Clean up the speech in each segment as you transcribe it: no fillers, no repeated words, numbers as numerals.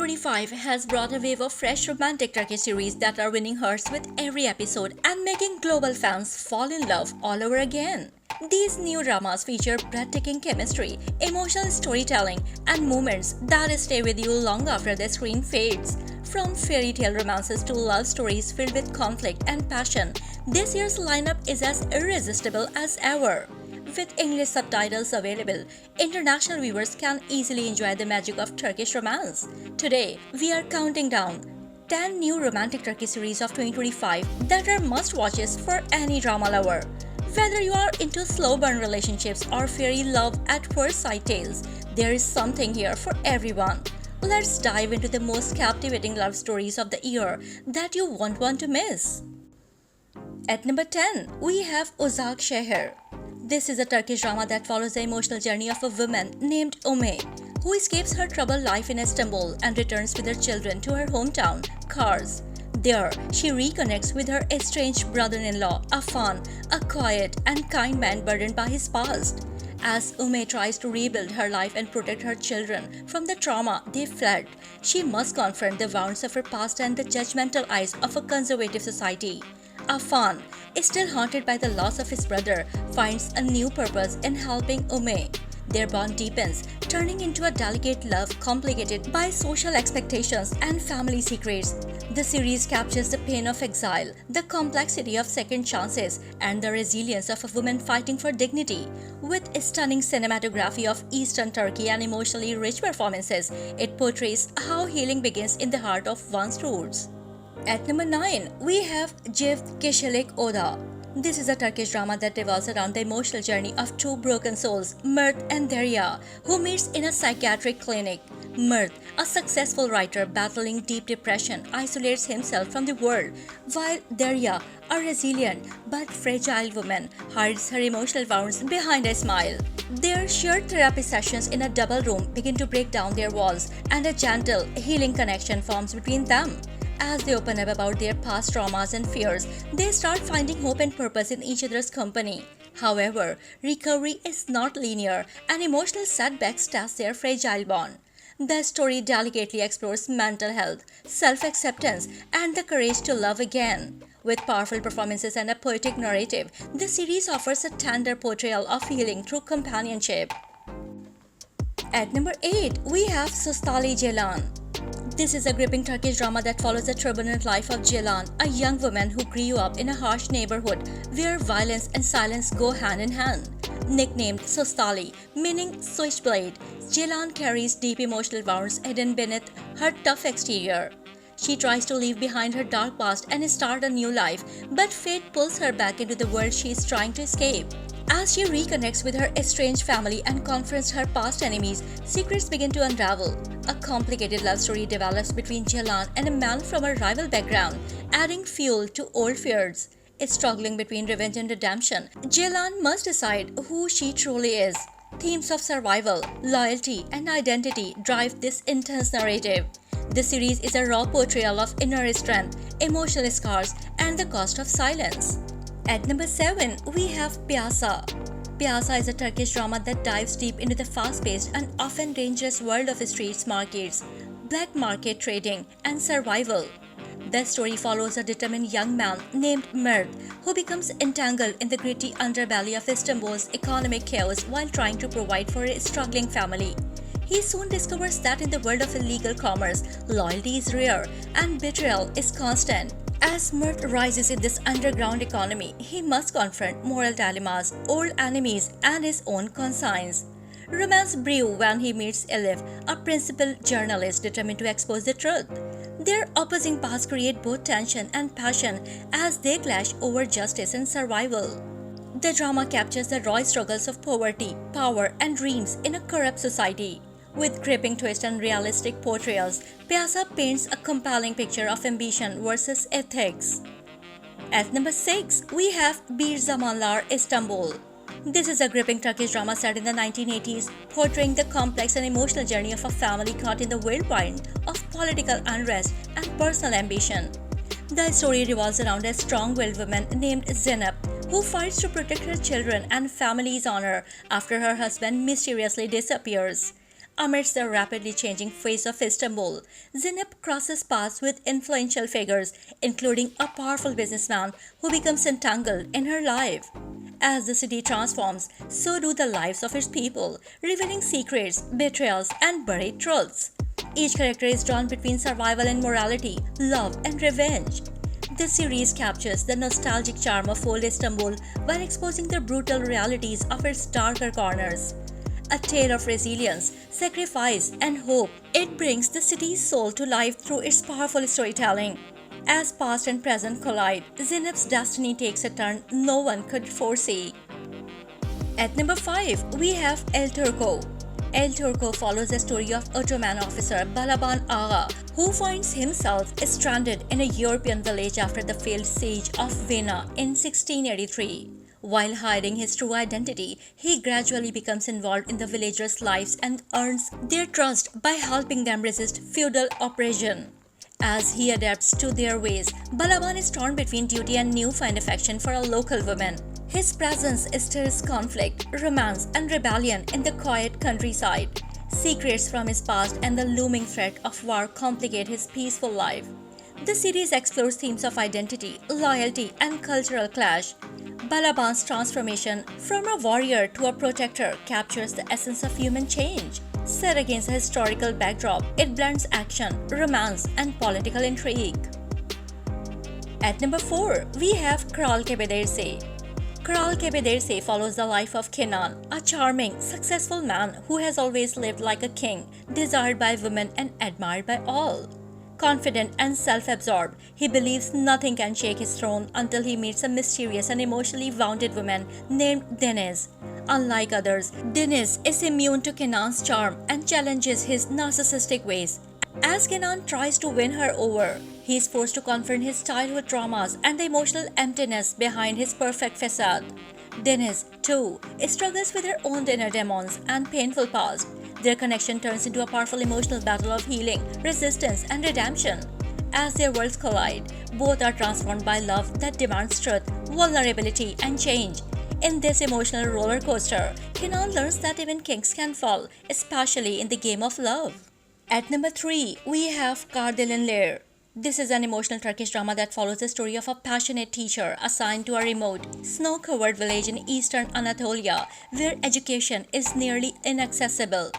2025 has brought a wave of fresh romantic Turkish series that are winning hearts with every episode and making global fans fall in love all over again. These new dramas feature breathtaking chemistry, emotional storytelling, and moments that stay with you long after the screen fades. From fairy tale romances to love stories filled with conflict and passion, this year's lineup is as irresistible as ever. With English subtitles available, international viewers can easily enjoy the magic of Turkish romance. Today, we are counting down 10 new romantic Turkish series of 2025 that are must-watches for any drama lover. Whether you are into slow burn relationships or fairy love at first sight tales, there is something here for everyone. Let's dive into the most captivating love stories of the year that you won't want to miss. At number 10, we have Ozak Shaher. This is a Turkish drama that follows the emotional journey of a woman named Ume, who escapes her troubled life in Istanbul and returns with her children to her hometown, Kars. There, she reconnects with her estranged brother-in-law, Afan, a quiet and kind man burdened by his past. As Ume tries to rebuild her life and protect her children from the trauma they fled, she must confront the wounds of her past and the judgmental eyes of a conservative society. Afan, still haunted by the loss of his brother, finds a new purpose in helping Ume. Their bond deepens, turning into a delicate love complicated by social expectations and family secrets. The series captures the pain of exile, the complexity of second chances, and the resilience of a woman fighting for dignity. With stunning cinematography of Eastern Turkey and emotionally rich performances, it portrays how healing begins in the heart of one's roots. At number 9, we have Jekcilik Oda. This is a Turkish drama that revolves around the emotional journey of two broken souls, Mert and Derya, who meets in a psychiatric clinic. Mert, a successful writer battling deep depression, isolates himself from the world, while Derya, a resilient but fragile woman, hides her emotional wounds behind a smile. Their shared therapy sessions in a double room begin to break down their walls, and a gentle, healing connection forms between them. As they open up about their past traumas and fears, they start finding hope and purpose in each other's company. However, recovery is not linear, and emotional setbacks test their fragile bond. The story delicately explores mental health, self-acceptance, and the courage to love again. With powerful performances and a poetic narrative, the series offers a tender portrayal of healing through companionship. At number 8, we have Sustali Jalon. This is a gripping Turkish drama that follows the turbulent life of Jalon, a young woman who grew up in a harsh neighborhood where violence and silence go hand in hand. Nicknamed Sustali, meaning switchblade, Jalon carries deep emotional wounds hidden beneath her tough exterior. She tries to leave behind her dark past and start a new life, but fate pulls her back into the world she is trying to escape. As she reconnects with her estranged family and confronts her past enemies, secrets begin to unravel. A complicated love story develops between Jalon and a man from a rival background, adding fuel to old fears. Struggling between revenge and redemption, Jalon must decide who she truly is. Themes of survival, loyalty, and identity drive this intense narrative. The series is a raw portrayal of inner strength, emotional scars, and the cost of silence. At number 7, we have Pasa. Pasa is a Turkish drama that dives deep into the fast-paced and often dangerous world of street markets, black market trading, and survival. The story follows a determined young man named Mert, who becomes entangled in the gritty underbelly of Istanbul's economic chaos while trying to provide for a struggling family. He soon discovers that in the world of illegal commerce, loyalty is rare and betrayal is constant. As Mert rises in this underground economy, he must confront moral dilemmas, old enemies, and his own conscience. Romance brews when he meets Elif, a principled journalist determined to expose the truth. Their opposing paths create both tension and passion as they clash over justice and survival. The drama captures the raw struggles of poverty, power, and dreams in a corrupt society. With gripping twists and realistic portrayals, Pasa paints a compelling picture of ambition versus ethics. At number 6, we have Birlar Istanbul. This is a gripping Turkish drama set in the 1980s, portraying the complex and emotional journey of a family caught in the whirlwind of political unrest and personal ambition. The story revolves around a strong-willed woman named Zeynep, who fights to protect her children and family's honor after her husband mysteriously disappears. Amidst the rapidly changing face of Istanbul, Zeynep crosses paths with influential figures, including a powerful businessman who becomes entangled in her life. As the city transforms, so do the lives of its people, revealing secrets, betrayals, and buried truths. Each character is drawn between survival and morality, love and revenge. This series captures the nostalgic charm of old Istanbul while exposing the brutal realities of its darker corners. A tale of resilience, sacrifice, and hope, it brings the city's soul to life through its powerful storytelling. As past and present collide, Zeynep's destiny takes a turn no one could foresee. At number 5, we have El Turco. El Turco follows the story of Ottoman officer Balaban Ağa, who finds himself stranded in a European village after the failed siege of Vienna in 1683. While hiding his true identity, he gradually becomes involved in the villagers' lives and earns their trust by helping them resist feudal oppression. As he adapts to their ways, Balaban is torn between duty and newfound affection for a local woman. His presence stirs conflict, romance, and rebellion in the quiet countryside. Secrets from his past and the looming threat of war complicate his peaceful life. The series explores themes of identity, loyalty, and cultural clash. Balaban's transformation from a warrior to a protector captures the essence of human change. Set against a historical backdrop, it blends action, romance, and political intrigue. At number 4, we have Kral Kebederse. Kral Kebederse follows the life of Kenan, a charming, successful man who has always lived like a king, desired by women and admired by all. Confident and self-absorbed, he believes nothing can shake his throne until he meets a mysterious and emotionally wounded woman named Deniz. Unlike others, Deniz is immune to Kenan's charm and challenges his narcissistic ways. As Kenan tries to win her over, he is forced to confront his childhood traumas and the emotional emptiness behind his perfect facade. Deniz, too, struggles with her own inner demons and painful past. Their connection turns into a powerful emotional battle of healing, resistance, and redemption. As their worlds collide, both are transformed by love that demands truth, vulnerability, and change. In this emotional roller coaster, Kenan learns that even kings can fall, especially in the game of love. At number 3, we have Cardellar. This is an emotional Turkish drama that follows the story of a passionate teacher assigned to a remote, snow-covered village in eastern Anatolia, where education is nearly inaccessible.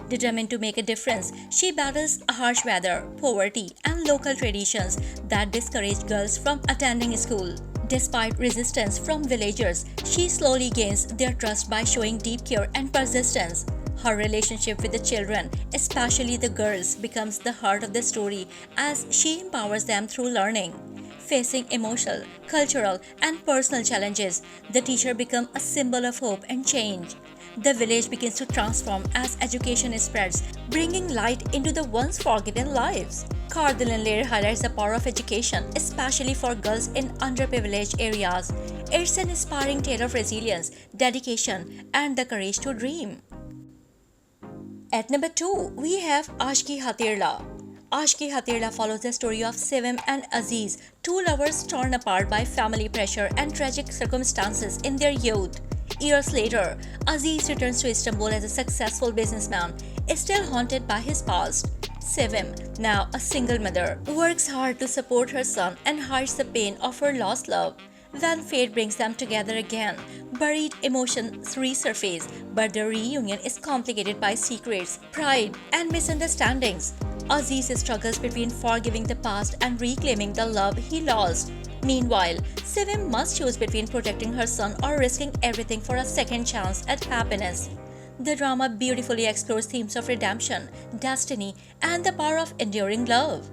Determined to make a difference, she battles harsh weather, poverty, and local traditions that discourage girls from attending school. Despite resistance from villagers, she slowly gains their trust by showing deep care and persistence. Her relationship with the children, especially the girls, becomes the heart of the story as she empowers them through learning. Facing emotional, cultural, and personal challenges, the teacher becomes a symbol of hope and change. The village begins to transform as education spreads, bringing light into the once forgotten lives. Cardellar highlights the power of education, especially for girls in underprivileged areas. It's an inspiring tale of resilience, dedication, and the courage to dream. At number 2, we have Ashki Hhata. Ashki Hhata follows the story of Sevim and Aziz, two lovers torn apart by family pressure and tragic circumstances in their youth. Years later, Aziz returns to Istanbul as a successful businessman, still haunted by his past. Sevim, now a single mother, works hard to support her son and hides the pain of her lost love. When fate brings them together again, buried emotions resurface, but the reunion is complicated by secrets, pride, and misunderstandings. Aziz struggles between forgiving the past and reclaiming the love he lost. Meanwhile, Sevim must choose between protecting her son or risking everything for a second chance at happiness. The drama beautifully explores themes of redemption, destiny, and the power of enduring love.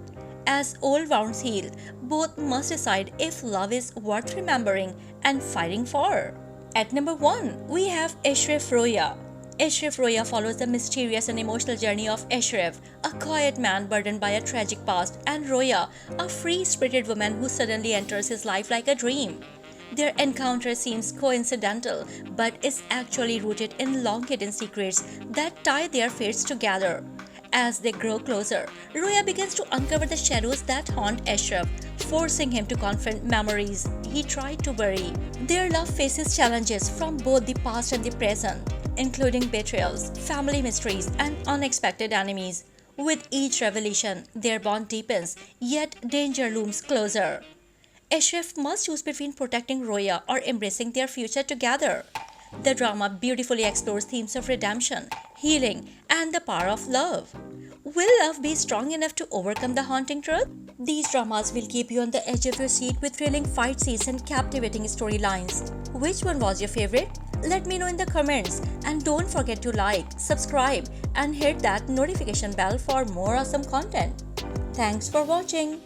As old wounds heal, both must decide if love is worth remembering and fighting for. At number 1, we have Ashraf Roya. Ashraf Roya follows the mysterious and emotional journey of Ashraf, a quiet man burdened by a tragic past, and Roya, a free-spirited woman who suddenly enters his life like a dream. Their encounter seems coincidental, but is actually rooted in long-hidden secrets that tie their fates together. As they grow closer, Roya begins to uncover the shadows that haunt Ashraf, forcing him to confront memories he tried to bury. Their love faces challenges from both the past and the present, including betrayals, family mysteries, and unexpected enemies. With each revelation, their bond deepens, yet danger looms closer. Ashraf must choose between protecting Roya or embracing their future together. The drama beautifully explores themes of redemption, healing, and the power of love. Will love be strong enough to overcome the haunting truth? These dramas will keep you on the edge of your seat with thrilling fight scenes and captivating storylines. Which one was your favorite? Let me know in the comments, and don't forget to like, subscribe, and hit that notification bell for more awesome content. Thanks for watching.